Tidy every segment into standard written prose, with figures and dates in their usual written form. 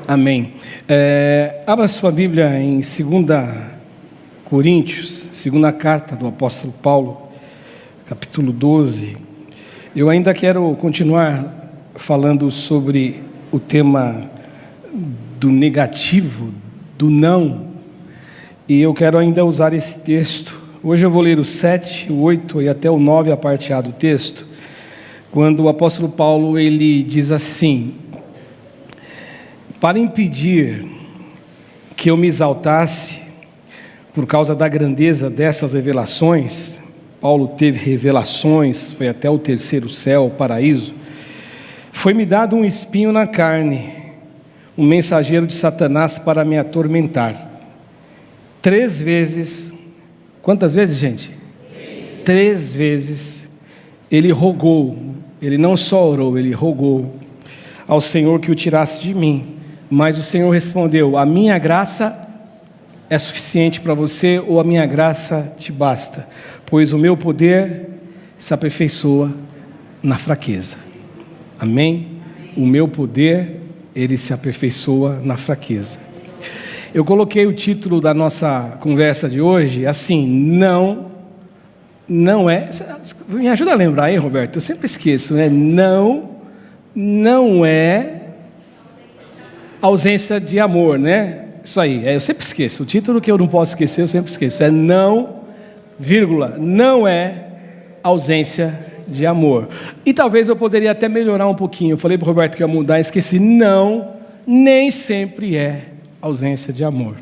Amém. Abra sua Bíblia em 2 Coríntios, segunda carta do apóstolo Paulo, capítulo 12. Eu ainda quero continuar falando sobre o tema do negativo, do não, e eu quero ainda usar esse texto. Hoje eu vou ler o 7, o 8 e até o 9, a parte A do texto, quando o apóstolo Paulo ele diz assim: para impedir que eu me exaltasse por causa da grandeza dessas revelações, Paulo teve revelações, foi até o terceiro céu, o paraíso, foi-me dado um espinho na carne, um mensageiro de Satanás para me atormentar. 3 vezes, quantas vezes, gente? 3 vezes, ele rogou, ele não só orou, ele rogou ao Senhor que o tirasse de mim. Mas o Senhor respondeu: a minha graça é suficiente para você, ou a minha graça te basta, pois o meu poder se aperfeiçoa na fraqueza. Amém? O meu poder, ele se aperfeiçoa na fraqueza. Eu coloquei o título da nossa conversa de hoje assim: não é, me ajuda a lembrar, hein, Roberto? Eu sempre esqueço, né? Não é ausência de amor, né? Isso aí, eu sempre esqueço. O título que eu não posso esquecer, eu sempre esqueço. É não, vírgula, não é ausência de amor. E talvez eu poderia até melhorar um pouquinho. Eu falei para o Roberto que ia mudar, esqueci. Não, nem sempre é ausência de amor.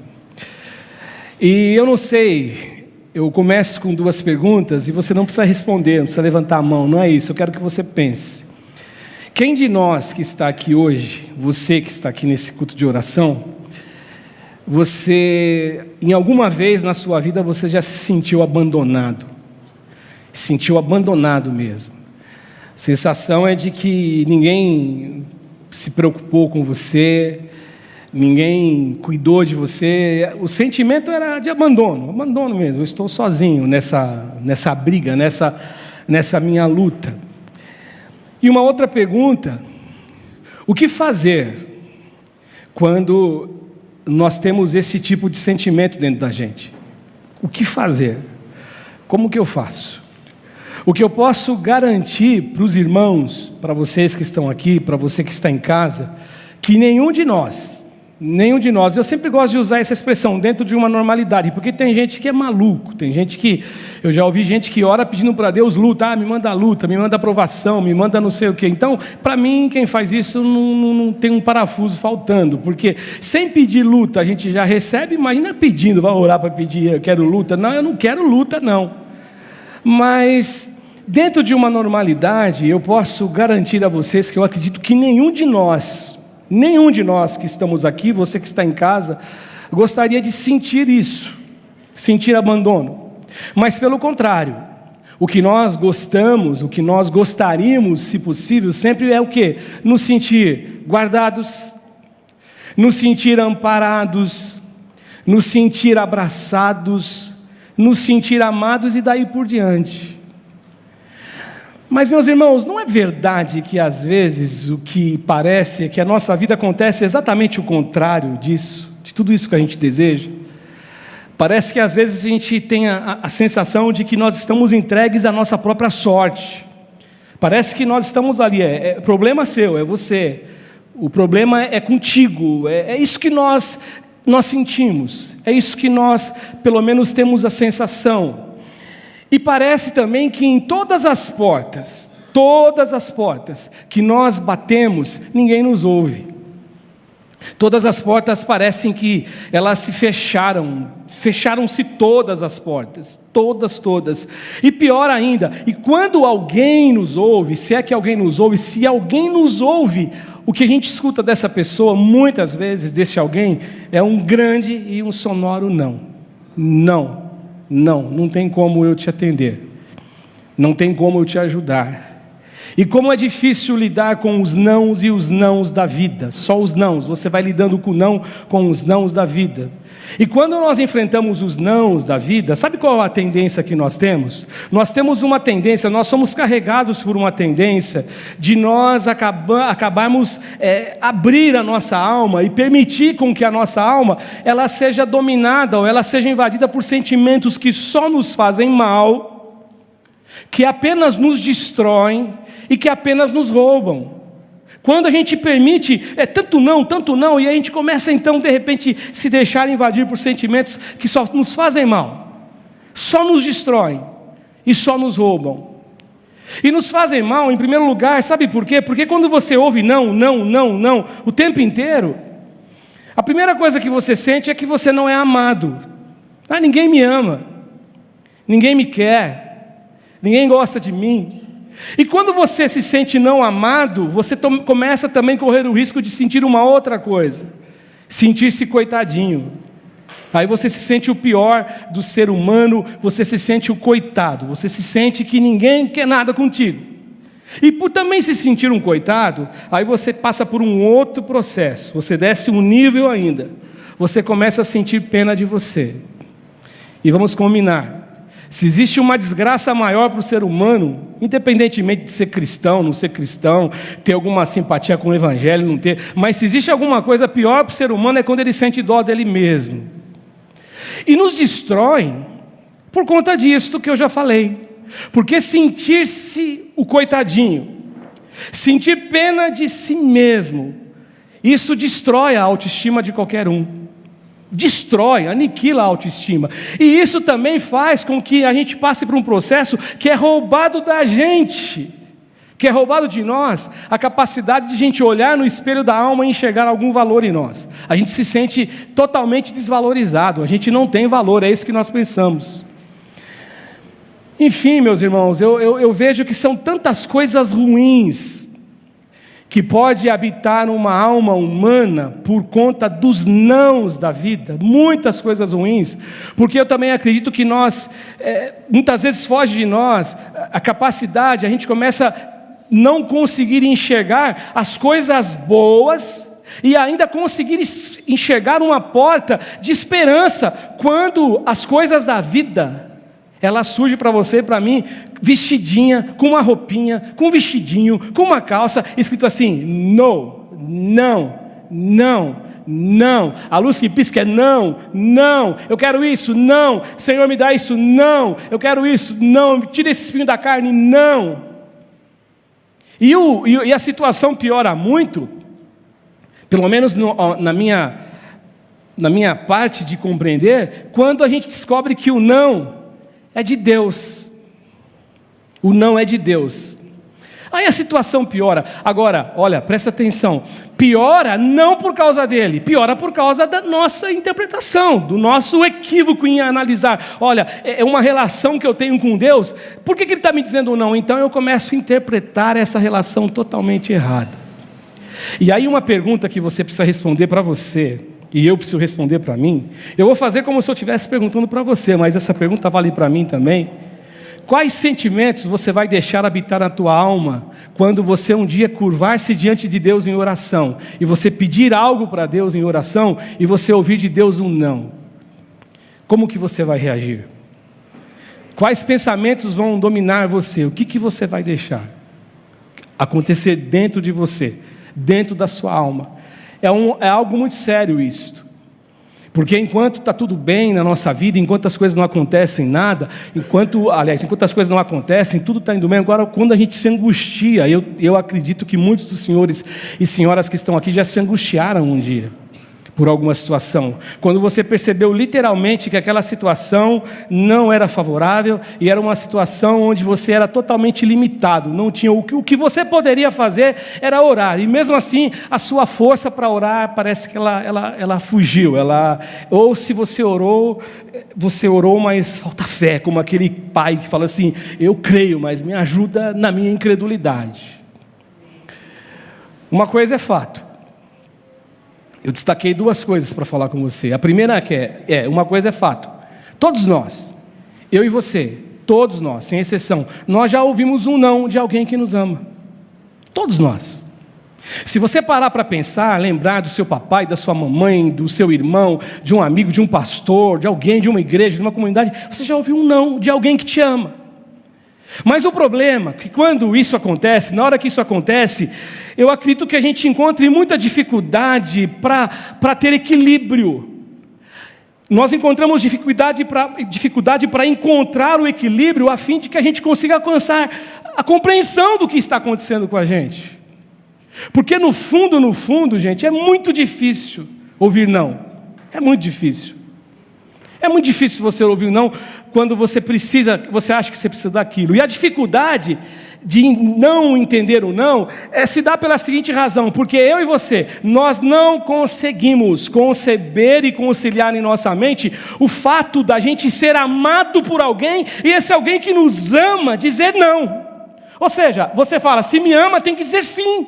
E eu não sei, eu começo com 2 perguntas e você não precisa responder, não precisa levantar a mão, não é isso. Eu quero que você pense. Quem de nós que está aqui hoje, você que está aqui nesse culto de oração, você, em alguma vez na sua vida, você já se sentiu abandonado? Sentiu abandonado mesmo. A sensação é de que ninguém se preocupou com você, ninguém cuidou de você. O sentimento era de abandono mesmo. Eu estou sozinho nessa briga, nessa minha luta. E uma outra pergunta: o que fazer quando nós temos esse tipo de sentimento dentro da gente? O que fazer? Como que eu faço? O que eu posso garantir para os irmãos, para vocês que estão aqui, para você que está em casa, que nenhum de nós, eu sempre gosto de usar essa expressão, dentro de uma normalidade, porque tem gente que é maluco, tem gente que, eu já ouvi gente que ora pedindo para Deus luta, me manda luta, me manda aprovação, me manda não sei o quê. Então, para mim, quem faz isso não tem um parafuso faltando, porque sem pedir luta a gente já recebe, imagina pedindo, vai orar para pedir, eu quero luta. Não, eu não quero luta não, mas dentro de uma normalidade, eu posso garantir a vocês que eu acredito que nenhum de nós que estamos aqui, você que está em casa, gostaria de sentir isso, sentir abandono. Mas pelo contrário, o que nós gostamos, o que nós gostaríamos, se possível, sempre é o quê? Nos sentir guardados, nos sentir amparados, nos sentir abraçados, nos sentir amados e daí por diante. Mas, meus irmãos, não é verdade que às vezes o que parece é que a nossa vida acontece exatamente o contrário disso, de tudo isso que a gente deseja? Parece que às vezes a gente tem a sensação de que nós estamos entregues à nossa própria sorte. Parece que nós estamos ali, problema seu, é você. O problema é contigo, é isso que nós sentimos, é isso que nós, pelo menos, temos a sensação. E parece também que em todas as portas que nós batemos, ninguém nos ouve. Todas as portas parecem que elas se fecharam-se todas as portas, todas. E pior ainda, e quando alguém nos ouve, se é que alguém nos ouve, se alguém nos ouve, o que a gente escuta dessa pessoa, muitas vezes, desse alguém, é um grande e um sonoro não tem como eu te atender, não tem como eu te ajudar. E como é difícil lidar com os nãos e os nãos da vida, só os nãos, você vai lidando com os nãos da vida. E quando nós enfrentamos os nãos da vida, sabe qual é a tendência que nós temos? Nós temos uma tendência, nós somos carregados por uma tendência de nós acabarmos abrir a nossa alma e permitir com que a nossa alma ela seja dominada ou ela seja invadida por sentimentos que só nos fazem mal, que apenas nos destroem e que apenas nos roubam. Quando a gente permite, tanto não, e a gente começa então, de repente, se deixar invadir por sentimentos que só nos fazem mal, só nos destroem e só nos roubam. E nos fazem mal, em primeiro lugar, sabe por quê? Porque quando você ouve não, o tempo inteiro, a primeira coisa que você sente é que você não é amado. Ninguém me ama, ninguém me quer, ninguém gosta de mim. E quando você se sente não amado, você começa também a correr o risco de sentir uma outra coisa, sentir-se coitadinho. Aí você se sente o pior do ser humano, você se sente o coitado, você se sente que ninguém quer nada contigo. E por também se sentir um coitado, aí você passa por um outro processo, você desce um nível ainda, você começa a sentir pena de você. E vamos combinar. Se existe uma desgraça maior para o ser humano, independentemente de ser cristão, não ser cristão, ter alguma simpatia com o evangelho, não ter, mas se existe alguma coisa pior para o ser humano é quando ele sente dó dele mesmo. E nos destrói por conta disso que eu já falei. Porque sentir-se o coitadinho, sentir pena de si mesmo, isso destrói a autoestima de qualquer um. Destrói, aniquila a autoestima. E isso também faz com que a gente passe por um processo que é roubado da gente, que é roubado de nós, a capacidade de a gente olhar no espelho da alma e enxergar algum valor em nós. A gente se sente totalmente desvalorizado, a gente não tem valor, é isso que nós pensamos. Enfim, meus irmãos, eu vejo que são tantas coisas ruins que pode habitar uma alma humana por conta dos nãos da vida, muitas coisas ruins, porque eu também acredito que nós, muitas vezes foge de nós a capacidade, a gente começa a não conseguir enxergar as coisas boas e ainda conseguir enxergar uma porta de esperança, quando as coisas da vida ela surge para você e para mim, vestidinha, com uma roupinha, com um vestidinho, com uma calça, escrito assim, não. A luz que pisca é não, eu quero isso, não, Senhor me dá isso, não, eu quero isso, não, tira esse espinho da carne, não. E a situação piora muito, pelo menos na minha parte de compreender, quando a gente descobre que o não é de Deus. O não é de Deus. Aí a situação piora. Agora, olha, presta atenção. Piora não por causa dele, piora por causa da nossa interpretação, do nosso equívoco em analisar. Olha, é uma relação que eu tenho com Deus, por que ele está me dizendo não? Então eu começo a interpretar essa relação totalmente errada. E aí uma pergunta que você precisa responder para você, e eu preciso responder para mim, eu vou fazer como se eu estivesse perguntando para você, mas essa pergunta vale para mim também. Quais sentimentos você vai deixar habitar na tua alma quando você um dia curvar-se diante de Deus em oração, e você pedir algo para Deus em oração, e você ouvir de Deus um não? Como que você vai reagir? Quais pensamentos vão dominar você? O que você vai deixar acontecer dentro de você, dentro da sua alma? É algo muito sério isto, porque enquanto está tudo bem na nossa vida, enquanto as coisas não acontecem nada, enquanto as coisas não acontecem, tudo está indo bem. Agora, quando a gente se angustia, eu acredito que muitos dos senhores e senhoras que estão aqui já se angustiaram um dia por alguma situação, quando você percebeu literalmente que aquela situação não era favorável e era uma situação onde você era totalmente limitado, não tinha o que você poderia fazer era orar, e mesmo assim a sua força para orar parece que ela fugiu, ou se você orou, mas falta fé, como aquele pai que fala assim, eu creio, mas me ajuda na minha incredulidade. Uma coisa é fato, eu destaquei duas coisas para falar com você. A primeira uma coisa é fato. Todos nós, eu e você, todos nós, sem exceção, nós já ouvimos um não de alguém que nos ama. Todos nós. Se você parar para pensar, lembrar do seu papai, da sua mamãe, do seu irmão, de um amigo, de um pastor, de alguém, de uma igreja, de uma comunidade, você já ouviu um não de alguém que te ama. Mas o problema é que quando isso acontece, na hora que isso acontece, eu acredito que a gente encontre muita dificuldade para ter equilíbrio. Nós encontramos dificuldade para encontrar o equilíbrio a fim de que a gente consiga alcançar a compreensão do que está acontecendo com a gente. Porque no fundo, gente, é muito difícil ouvir não. É muito difícil. É muito difícil você ouvir não quando você acha que você precisa daquilo. E a dificuldade de não entender o não se dá pela seguinte razão: porque eu e você, nós não conseguimos conceber e conciliar em nossa mente o fato da gente ser amado por alguém e esse alguém que nos ama dizer não. Ou seja, você fala, se me ama tem que dizer sim.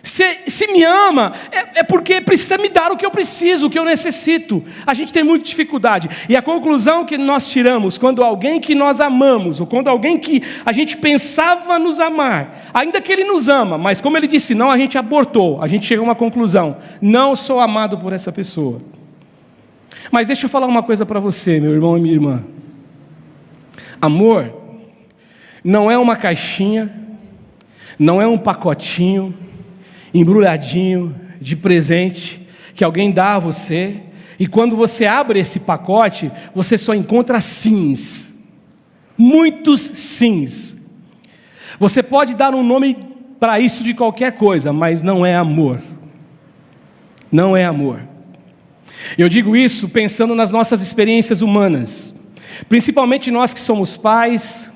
Se me ama, é porque precisa me dar o que eu preciso, o que eu necessito. A gente tem muita dificuldade. E a conclusão que nós tiramos, quando alguém que nós amamos, ou quando alguém que a gente pensava nos amar, ainda que ele nos ama, mas como ele disse não, a gente abortou. A gente chega a uma conclusão: não sou amado por essa pessoa. Mas deixa eu falar uma coisa para você, meu irmão e minha irmã. Amor não é uma caixinha, não é um pacotinho embrulhadinho de presente que alguém dá a você, e quando você abre esse pacote, você só encontra sims, muitos sims. Você pode dar um nome para isso de qualquer coisa, mas não é amor. Não é amor. Eu digo isso pensando nas nossas experiências humanas, principalmente nós que somos pais,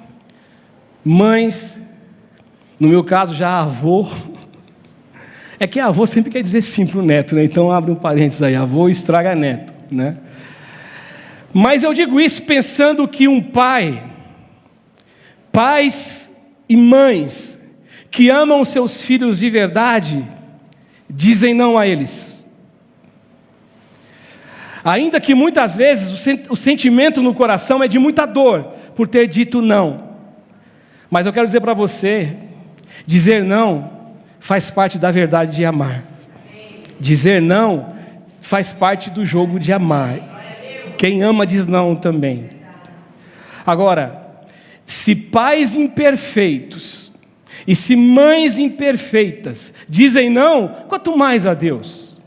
mães, no meu caso já avô. É que avô sempre quer dizer sim para o neto, né? Então abre um parênteses aí, avô estraga neto, né? Mas eu digo isso pensando que pais e mães que amam seus filhos de verdade, dizem não a eles. Ainda que muitas vezes o sentimento no coração é de muita dor por ter dito não. Mas eu quero dizer para você, dizer não faz parte da verdade de amar. Dizer não faz parte do jogo de amar. Quem ama diz não também. Agora, se pais imperfeitos e se mães imperfeitas dizem não, quanto mais a Deus.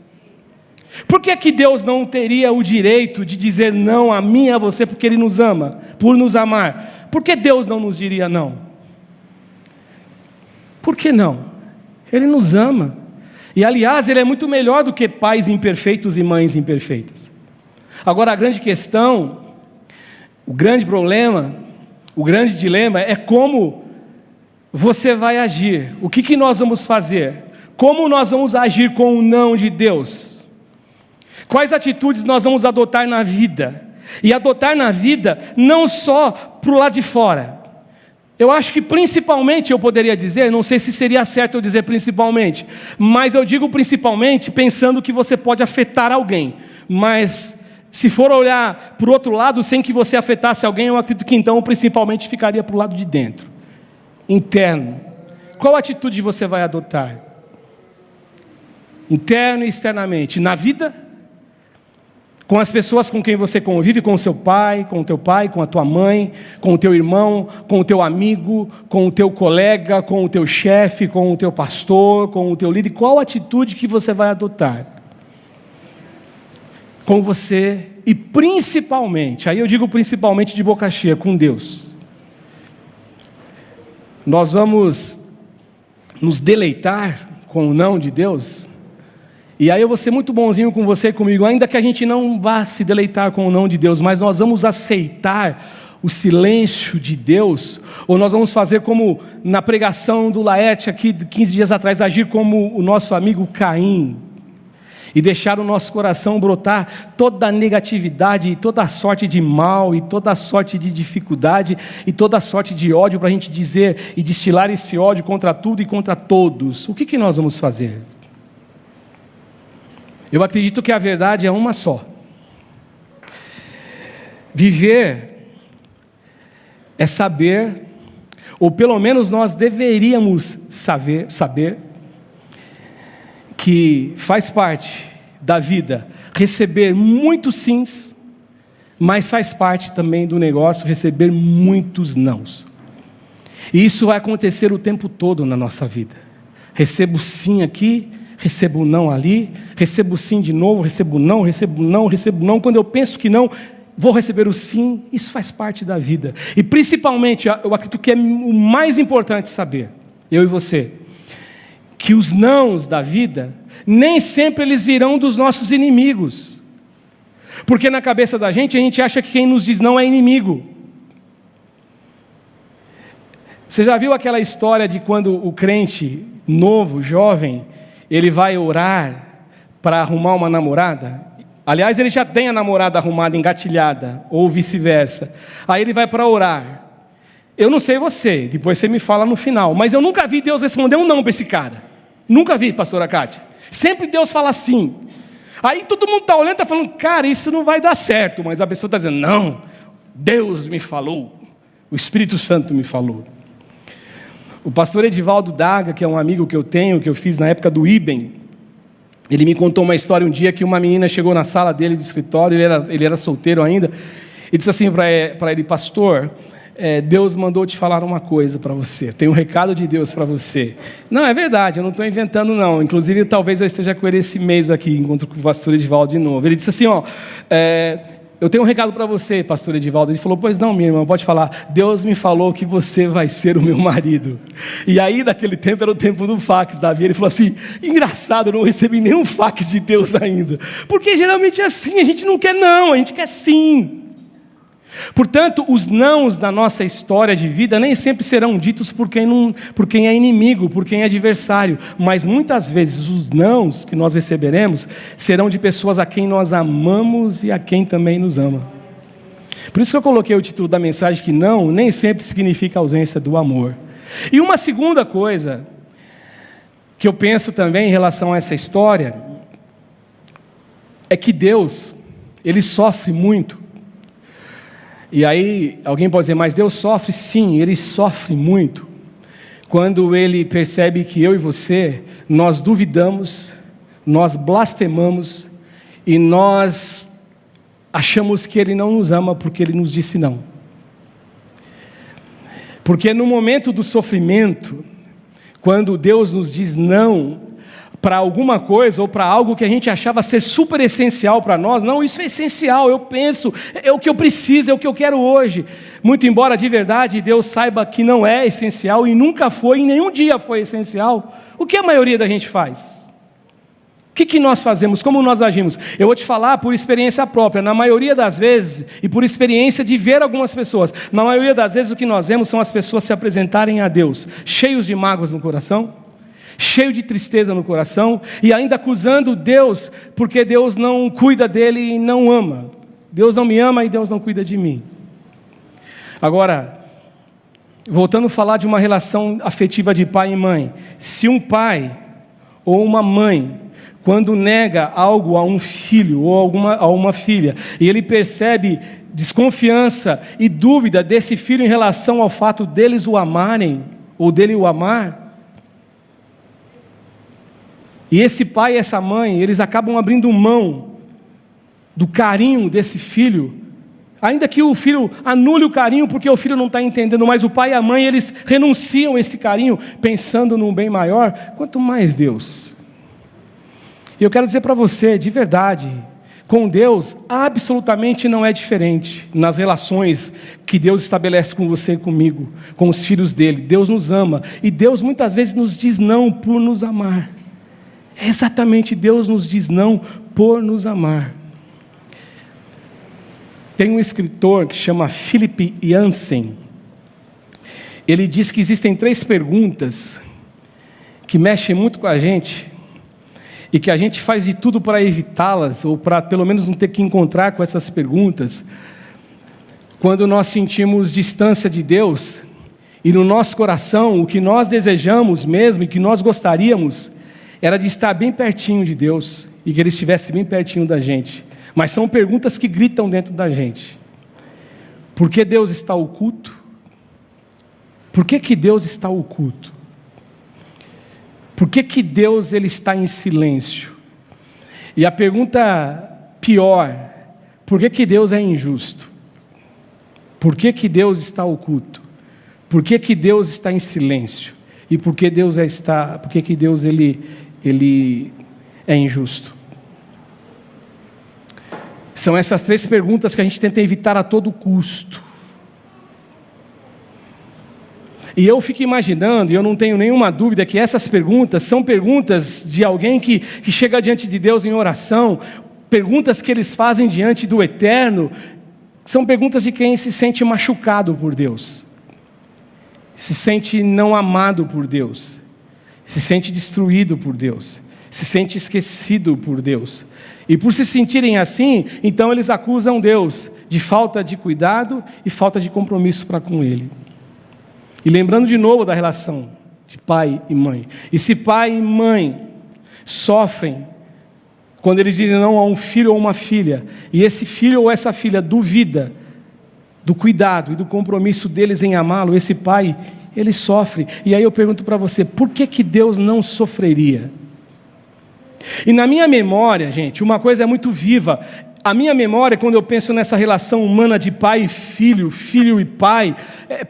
Por que que Deus não teria o direito de dizer não a mim e a você porque Ele nos ama, por nos amar? Por que Deus não nos diria não? Por que não? Ele nos ama. E aliás, Ele é muito melhor do que pais imperfeitos e mães imperfeitas. Agora a grande questão, o grande problema, o grande dilema é como você vai agir. O que nós vamos fazer? Como nós vamos agir com o não de Deus? Quais atitudes nós vamos adotar na vida? E adotar na vida não só para o lado de fora. Eu acho que principalmente eu poderia dizer, não sei se seria certo eu dizer principalmente, mas eu digo principalmente pensando que você pode afetar alguém. Mas se for olhar para o outro lado sem que você afetasse alguém, eu acredito que então principalmente ficaria para o lado de dentro, interno. Qual atitude você vai adotar? Interno e externamente, na vida, com as pessoas com quem você convive, com o seu pai, com a tua mãe, com o teu irmão, com o teu amigo, com o teu colega, com o teu chefe, com o teu pastor, com o teu líder. Qual atitude que você vai adotar? Com você e principalmente, aí eu digo principalmente de boca cheia, com Deus. Nós vamos nos deleitar com o não de Deus? E aí eu vou ser muito bonzinho com você e comigo, ainda que a gente não vá se deleitar com o não de Deus, mas nós vamos aceitar o silêncio de Deus, ou nós vamos fazer como na pregação do Laerte aqui, 15 dias atrás, agir como o nosso amigo Caim, e deixar o nosso coração brotar toda a negatividade, e toda a sorte de mal, e toda a sorte de dificuldade, e toda a sorte de ódio, para a gente dizer e destilar esse ódio contra tudo e contra todos. O que nós vamos fazer? Eu acredito que a verdade é uma só. Viver é saber ou pelo menos nós deveríamos saber que faz parte da vida receber muitos sims, mas faz parte também do negócio receber muitos nãos. E isso vai acontecer o tempo todo na nossa vida. Recebo sim aqui, recebo não ali, recebo sim de novo, recebo não, recebo não, recebo não. Quando eu penso que não, vou receber o sim. Isso faz parte da vida. E principalmente, eu acredito que é o mais importante saber, eu e você, que os nãos da vida, nem sempre eles virão dos nossos inimigos. Porque na cabeça da gente, a gente acha que quem nos diz não é inimigo. Você já viu aquela história de quando o crente novo, jovem, ele vai orar para arrumar uma namorada? Aliás, ele já tem a namorada arrumada, engatilhada, ou vice-versa. Aí ele vai para orar. Eu não sei você, depois você me fala no final, mas eu nunca vi Deus responder um não para esse cara. Nunca vi, pastora Kátia. Sempre Deus fala sim. Aí todo mundo está olhando e está falando, cara, isso não vai dar certo. Mas a pessoa está dizendo, não, Deus me falou, o Espírito Santo me falou. O pastor Edivaldo Daga, que é um amigo que eu tenho, que eu fiz na época do IBEM, ele me contou uma história um dia que uma menina chegou na sala dele do escritório, ele era solteiro ainda, e disse assim para ele, pastor, Deus mandou te falar uma coisa para você, tem um recado de Deus para você. Não, é verdade, eu não estou inventando não, inclusive talvez eu esteja com ele esse mês aqui, encontro com o pastor Edivaldo de novo. Ele disse assim, eu tenho um recado para você, pastor Edivaldo. Ele falou, pois não, minha irmã, pode falar. Deus me falou que você vai ser o meu marido. E aí, naquele tempo, era o tempo do fax, Davi. Ele falou assim, engraçado, eu não recebi nenhum fax de Deus ainda. Porque geralmente é assim, a gente não quer não, a gente quer sim. Portanto, os nãos da nossa história de vida nem sempre serão ditos por quem é inimigo, por quem é adversário, mas muitas vezes os nãos que nós receberemos serão de pessoas a quem nós amamos e a quem também nos ama. Por isso que eu coloquei o título da mensagem que não nem sempre significa ausência do amor. E uma segunda coisa que eu penso também em relação a essa história é que Deus, Ele sofre muito. E aí, alguém pode dizer, mas Deus sofre? Sim, Ele sofre muito. Quando Ele percebe que eu e você, nós duvidamos, nós blasfemamos, e nós achamos que Ele não nos ama porque Ele nos disse não. Porque no momento do sofrimento, quando Deus nos diz não, para alguma coisa ou para algo que a gente achava ser super essencial para nós, não, isso é essencial, eu penso, é o que eu preciso, é o que eu quero hoje. Muito embora de verdade Deus saiba que não é essencial e nunca foi, e nenhum dia foi essencial, o que a maioria da gente faz? O que nós fazemos? Como nós agimos? Eu vou te falar por experiência própria, na maioria das vezes, e por experiência de ver algumas pessoas, na maioria das vezes o que nós vemos são as pessoas se apresentarem a Deus, cheios de mágoas no coração, cheio de tristeza no coração, e ainda acusando Deus, porque Deus não cuida dele e não ama. Deus não me ama e Deus não cuida de mim. Agora, voltando a falar de uma relação afetiva de pai e mãe, se um pai ou uma mãe, quando nega algo a um filho ou a uma filha, e ele percebe desconfiança e dúvida desse filho em relação ao fato deles o amarem, ou dele o amar, e esse pai e essa mãe, eles acabam abrindo mão do carinho desse filho, ainda que o filho anule o carinho, porque o filho não está entendendo, mas o pai e a mãe, eles renunciam a esse carinho, pensando num bem maior, quanto mais Deus. E eu quero dizer para você, de verdade, com Deus, absolutamente não é diferente nas relações que Deus estabelece com você e comigo, com os filhos dele. Deus nos ama, e Deus muitas vezes nos diz não por nos amar. É exatamente, Deus nos diz não por nos amar. Tem um escritor que chama Philip Yancey. Ele diz que existem 3 perguntas que mexem muito com a gente e que a gente faz de tudo para evitá-las, ou para pelo menos não ter que encontrar com essas perguntas, quando nós sentimos distância de Deus, e no nosso coração o que nós desejamos mesmo e que nós gostaríamos era de estar bem pertinho de Deus, e que Ele estivesse bem pertinho da gente. Mas são perguntas que gritam dentro da gente. Por que Deus está oculto? Por que Deus está oculto? Por que Deus ele está em silêncio? E a pergunta pior, por que Deus é injusto? Por que Deus está oculto? Por que Deus está em silêncio? E por que Deus ele é injusto? São essas 3 perguntas que a gente tenta evitar a todo custo. E eu fico imaginando, e eu não tenho nenhuma dúvida que essas perguntas são perguntas de alguém que chega diante de Deus em oração, perguntas que eles fazem diante do Eterno, são perguntas de quem se sente machucado por Deus, se sente não amado por Deus, se sente destruído por Deus, se sente esquecido por Deus. E por se sentirem assim, então eles acusam Deus de falta de cuidado e falta de compromisso para com Ele. E lembrando de novo da relação de pai e mãe. E se pai e mãe sofrem quando eles dizem não a um filho ou uma filha, e esse filho ou essa filha duvida do cuidado e do compromisso deles em amá-lo, esse pai, ele sofre. E aí eu pergunto para você, por que Deus não sofreria? E na minha memória, gente, uma coisa é muito viva. A minha memória, quando eu penso nessa relação humana de pai e filho, filho e pai,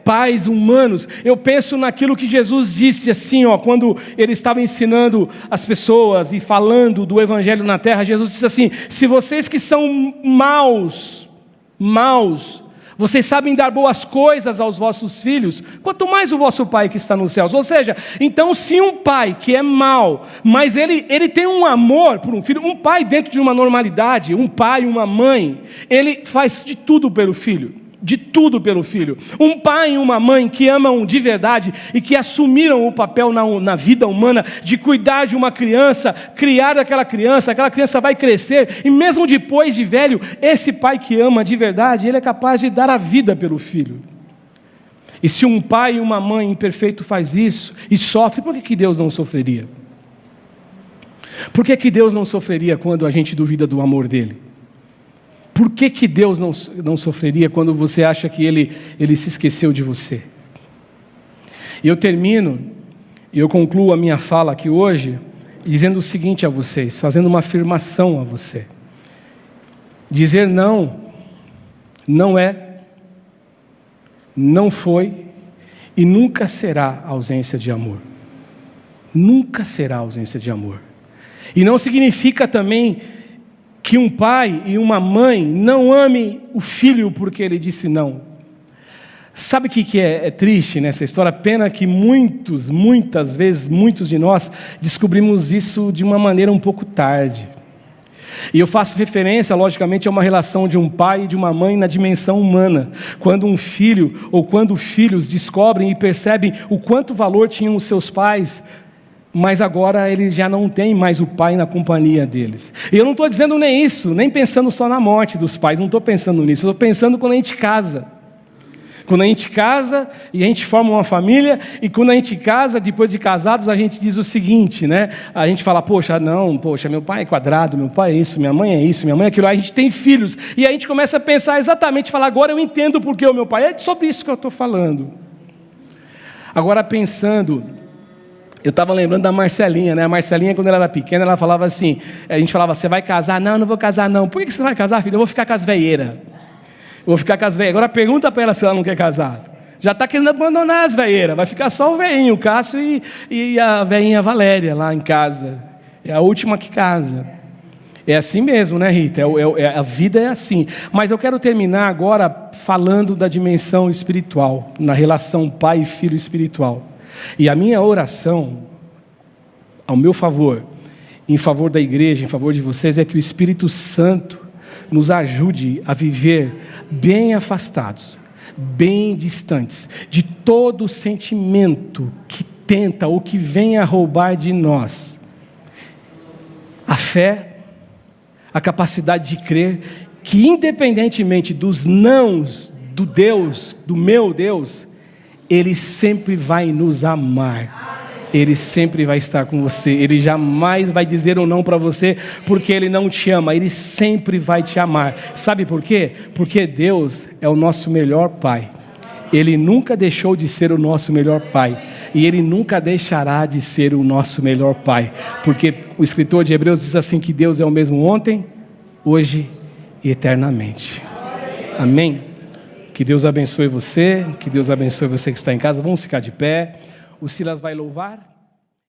pais humanos, eu penso naquilo que Jesus disse assim, quando Ele estava ensinando as pessoas e falando do Evangelho na terra. Jesus disse assim: se vocês que são maus, vocês sabem dar boas coisas aos vossos filhos, quanto mais o vosso Pai que está nos céus. Ou seja, então se um pai que é mau, mas ele tem um amor por um filho, um pai dentro de uma normalidade, um pai, uma mãe, ele faz de tudo pelo filho. De tudo pelo filho. Um pai e uma mãe que amam de verdade e que assumiram o papel na vida humana de cuidar de uma criança, criar aquela criança vai crescer, e mesmo depois de velho, esse pai que ama de verdade, ele é capaz de dar a vida pelo filho. E se um pai e uma mãe imperfeito faz isso e sofre, por que Deus não sofreria? Por que Deus não sofreria quando a gente duvida do amor dele? Por que Deus não sofreria quando você acha que Ele se esqueceu de você? E eu termino, e eu concluo a minha fala aqui hoje, dizendo o seguinte a vocês, fazendo uma afirmação a você. Dizer não é, não foi e nunca será ausência de amor. Nunca será ausência de amor. E não significa também que um pai e uma mãe não ame o filho porque ele disse não. Sabe o que é triste nessa história? Pena que muitas vezes, muitos de nós descobrimos isso de uma maneira um pouco tarde. E eu faço referência, logicamente, a uma relação de um pai e de uma mãe na dimensão humana. Quando um filho ou quando filhos descobrem e percebem o quanto valor tinham os seus pais, mas agora eles já não têm mais o pai na companhia deles. E eu não estou dizendo nem isso, nem pensando só na morte dos pais, não estou pensando nisso, eu estou pensando quando a gente casa. Quando a gente casa e a gente forma uma família, e quando a gente casa, depois de casados, a gente diz o seguinte, né? A gente fala, poxa, meu pai é quadrado, meu pai é isso, minha mãe é isso, minha mãe é aquilo. Aí a gente tem filhos, e a gente começa a pensar exatamente, falar, agora eu entendo porque o meu pai é sobre isso que eu estou falando. Agora pensando, eu estava lembrando da Marcelinha, né? A Marcelinha, quando ela era pequena, ela falava assim, a gente falava, você vai casar? Não vou casar não. Por que você não vai casar, filho? Eu vou ficar com as veieiras. Agora pergunta para ela se ela não quer casar. Já está querendo abandonar as veieiras, vai ficar só o veinho, o Cássio e a veinha Valéria lá em casa. É a última que casa. É assim mesmo, né, Rita? A vida é assim. Mas eu quero terminar agora falando da dimensão espiritual, na relação pai e filho espiritual. E a minha oração, ao meu favor, em favor da igreja, em favor de vocês, é que o Espírito Santo nos ajude a viver bem afastados, bem distantes de todo sentimento que tenta ou que vem a roubar de nós a fé, a capacidade de crer que, independentemente dos nãos do Deus, do meu Deus, Ele sempre vai nos amar. Ele sempre vai estar com você. Ele jamais vai dizer um não para você porque Ele não te ama. Ele sempre vai te amar. Sabe por quê? Porque Deus é o nosso melhor Pai. Ele nunca deixou de ser o nosso melhor Pai. E Ele nunca deixará de ser o nosso melhor Pai. Porque o escritor de Hebreus diz assim que Deus é o mesmo ontem, hoje e eternamente. Amém? Que Deus abençoe você, que Deus abençoe você que está em casa. Vamos ficar de pé. O Silas vai louvar.